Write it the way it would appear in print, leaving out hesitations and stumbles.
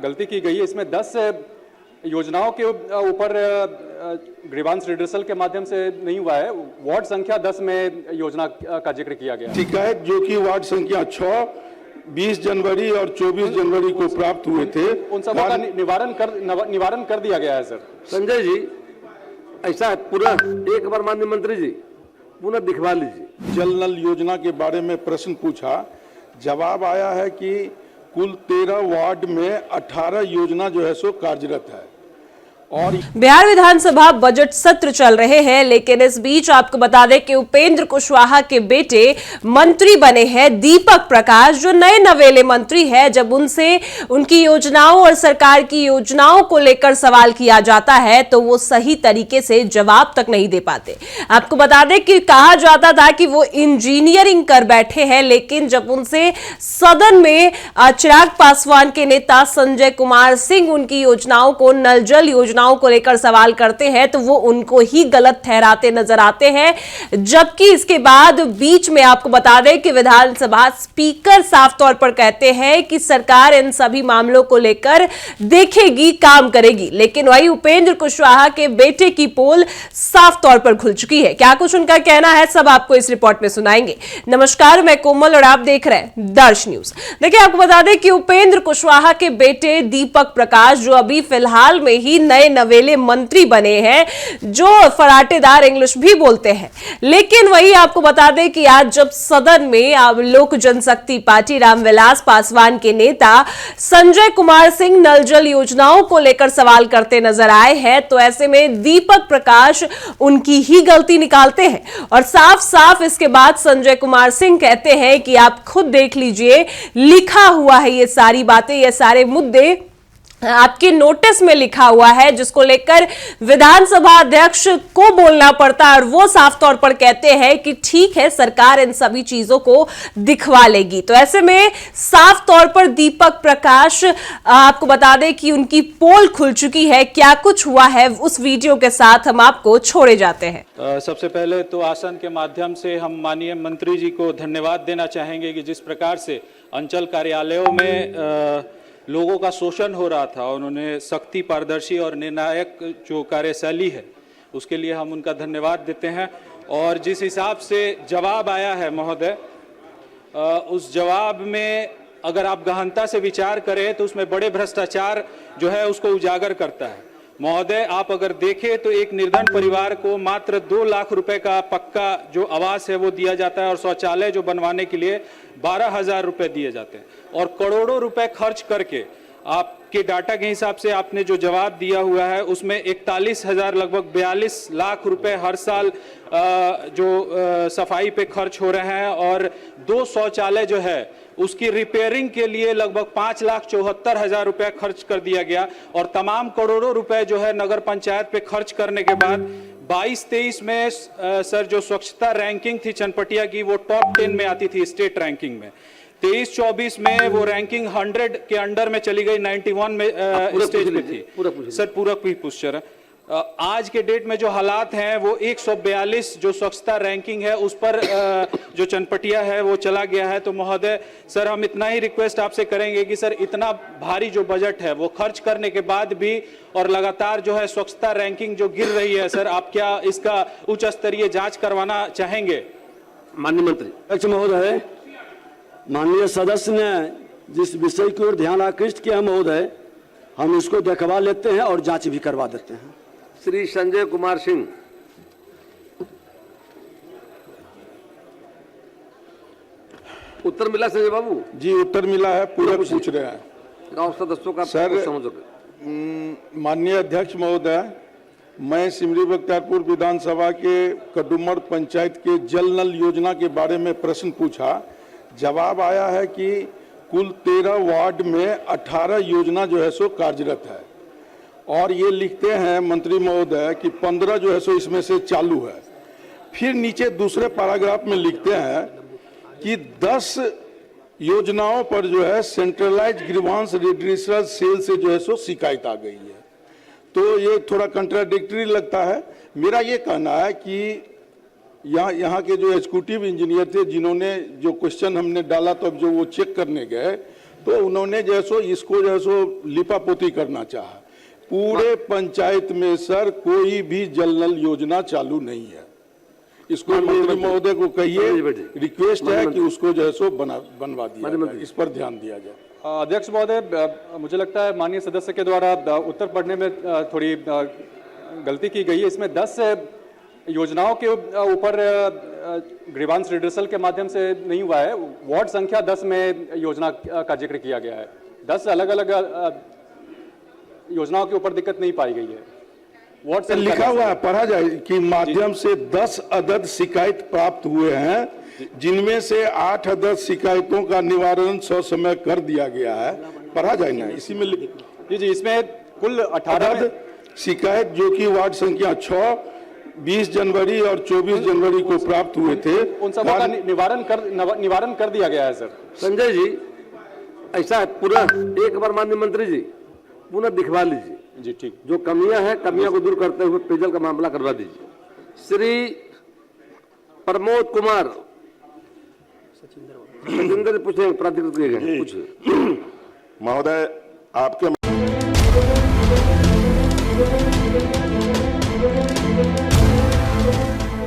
गलती की गई है। इसमें 10 योजनाओं के ऊपर ग्रीवांस रिड्रेसल के माध्यम से नहीं हुआ है। वार्ड संख्या 10 में योजना का जिक्र किया गया। शिकायत जो कि वार्ड संख्या 6, 20 जनवरी और 24 जनवरी को प्राप्त हुए थे, उन सबों का निवारण कर दिया गया है सर। संजय जी, ऐसा है, पुनः एक बार माननीय मंत्री जी पुनः दिखवा लीजिए। जल नल योजना के बारे में प्रश्न पूछा, जवाब आया है कि कुल 13 वार्ड में 18 योजना जो है सो कार्यरत है। और बिहार विधानसभा बजट सत्र चल रहे हैं, लेकिन इस बीच आपको बता दें कि उपेंद्र कुशवाहा के बेटे मंत्री बने हैं दीपक प्रकाश, जो नए नवेले मंत्री हैं। जब उनसे उनकी योजनाओं और सरकार की योजनाओं को लेकर सवाल किया जाता है तो वो सही तरीके से जवाब तक नहीं दे पाते। आपको बता दें कि कहा जाता था कि वो इंजीनियरिंग कर बैठे हैं, लेकिन जब उनसे सदन में चिराग पासवान के नेता संजय कुमार सिंह उनकी योजनाओं को, नल जल योजना को लेकर सवाल करते हैं तो वो उनको ही गलत ठहराते नजर आते हैं। जबकि इसके बाद बीच में आपको बता दें कि विधानसभा स्पीकर साफ तौर पर कहते हैं कि सरकार इन सभी मामलों को लेकर देखेगी, काम करेगी। लेकिन वही उपेंद्र कुशवाहा के बेटे की पोल साफ तौर पर खुल चुकी है। क्या कुछ उनका कहना है, सब आपको इस रिपोर्ट में सुनाएंगे। नमस्कार, मैं कोमल और आप देख रहे हैं दर्श न्यूज। देखिए, आपको बता दें कि उपेंद्र कुशवाहा के बेटे दीपक प्रकाश, जो अभी फिलहाल में ही नए नवेले मंत्री बने हैं, जो फराटेदार इंग्लिश भी बोलते हैं, लेकिन वही आपको बता दें कि आज जब सदन में लोक जनशक्ति पार्टी रामविलास पासवान के नेता संजय कुमार सिंह नल जल योजनाओं को लेकर सवाल करते नजर आए हैं, तो ऐसे में दीपक प्रकाश उनकी ही गलती निकालते हैं और साफ साफ इसके बाद संजय कुमार सिंह कहते हैं कि आप खुद देख लीजिए, लिखा हुआ है ये सारी बातें, ये सारे मुद्दे आपके नोटिस में लिखा हुआ है, जिसको लेकर विधानसभा अध्यक्ष को बोलना पड़ता है और वो साफ तौर पर कहते हैं कि ठीक है, सरकार इन सभी चीजों को दिखवा लेगी। तो ऐसे में साफ तौर पर दीपक प्रकाश, आपको बता दें कि उनकी पोल खुल चुकी है। क्या कुछ हुआ है उस वीडियो के साथ हम आपको छोड़े जाते हैं। सबसे पहले तो आसन के माध्यम से हम माननीय मंत्री जी को धन्यवाद देना चाहेंगे कि जिस प्रकार से अंचल कार्यालयों में लोगों का शोषण हो रहा था, उन्होंने सख्ती, पारदर्शी और निर्णायक जो कार्यशैली है उसके लिए हम उनका धन्यवाद देते हैं। और जिस हिसाब से जवाब आया है महोदय, उस जवाब में अगर आप गहनता से विचार करें तो उसमें बड़े भ्रष्टाचार जो है उसको उजागर करता है। महोदय, आप अगर देखें तो एक निर्धन परिवार को मात्र 2 लाख रुपए का पक्का जो आवास है वो दिया जाता है और शौचालय जो बनवाने के लिए 12,000 रुपए दिए जाते हैं, और करोड़ों रुपए खर्च करके आपके डाटा के हिसाब से आपने जो जवाब दिया हुआ है उसमें 41,000 लगभग 42 लाख रुपए हर साल जो सफाई पे खर्च हो रहे हैं, और 2 शौचालय जो है उसकी रिपेयरिंग के लिए लगभग 5,74,000 रुपए खर्च कर दिया गया, और तमाम करोड़ों रुपए जो है नगर पंचायत पे खर्च करने के बाद 22-23 में सर जो स्वच्छता रैंकिंग थी चनपटिया की, वो टॉप 10 में आती थी स्टेट रैंकिंग में। 23-24 में वो रैंकिंग 100 के अंडर में चली गई, 91 में स्टेज पे थी। सर पूरा पूछर आज के डेट में जो हालात हैं वो 142 जो स्वच्छता रैंकिंग है उस पर जो चनपटिया है वो चला गया है। तो महोदय, सर हम इतना ही रिक्वेस्ट आपसे करेंगे कि सर इतना भारी जो बजट है वो खर्च करने के बाद भी और लगातार जो है स्वच्छता रैंकिंग जो गिर रही है, सर आप क्या इसका उच्च स्तरीय जांच करवाना चाहेंगे? माननीय मंत्री। अध्यक्ष महोदय, माननीय सदस्य ने जिस विषय की ओर ध्यान आकृष्ट किया महोदय, हम इसको देखवा लेते हैं और जांच भी करवा देते हैं। श्री संजय कुमार सिंह। उत्तर मिला संजय बाबू जी? उत्तर मिला है, पूरा पूछ रहे हैं गांव सदस्यों का। सर माननीय अध्यक्ष महोदय, मैं सिमरी बख्तियारपुर विधानसभा के कदुमर पंचायत के जल नल योजना के बारे में प्रश्न पूछा। जवाब आया है कि कुल 13 वार्ड में 18 योजना जो है सो कार्यरत है, और ये लिखते हैं मंत्री महोदय कि 15 जो है सो इसमें से चालू है। फिर नीचे दूसरे पैराग्राफ में लिखते हैं कि 10 योजनाओं पर जो है सेंट्रलाइज्ड ग्रीवांस रिड्रेसल सेल से जो है सो शिकायत आ गई है। तो ये थोड़ा कंट्राडिक्टरी लगता है। मेरा ये कहना है कि यहाँ के जो एग्जीक्यूटिव इंजीनियर थे जिन्होंने जो क्वेश्चन हमने डाला तो अब जो वो चेक करने गए तो उन्होंने जैसो इसको जैसो लिपापोती करना चाहा। पूरे पंचायत में सर कोई भी जल नल योजना चालू नहीं है। इसको मंत्री महोदय को कहिए, रिक्वेस्ट है कि उसको जो है सो बनवा दिया जाए, इस पर ध्यान दिया जाए। अध्यक्ष महोदय, मुझे लगता है माननीय सदस्य के द्वारा उत्तर पढ़ने में थोड़ी गलती की गई है। इसमें 10 योजनाओं के ऊपर ग्रीवांस रिड्रेसल के माध्यम से नहीं हुआ है। वार्ड संख्या 10 में योजना का जिक्र किया गया है। 10 अलग अलग योजनाओं के ऊपर दिक्कत नहीं पाई गई है। वार्ड से लिखा हुआ है, पढ़ा जाए कि माध्यम से 10 अदद शिकायत प्राप्त हुए हैं, जिनमें से 8 अदद शिकायतों का निवारण ससमय कर दिया गया है। पढ़ा जाए ना, इसी में जी, इसमें कुल 18 शिकायत जो कि वार्ड संख्या 6, 20 जनवरी और 24 जनवरी को प्राप्त हुए थे, उन सबों का निवारण कर दिया गया है सर। संजय जी, ऐसा है, पुनः एक बार माननीय मंत्री जी पुनः दिखवा लीजिए जी। ठीक, जो कमियां हैं, कमियां को दूर करते हुए पेयजल का मामला करवा दीजिए। श्री प्रमोद कुमार सचिंदर पूछे, प्राधिकृत किए गए, पूछिए महोदय। आपके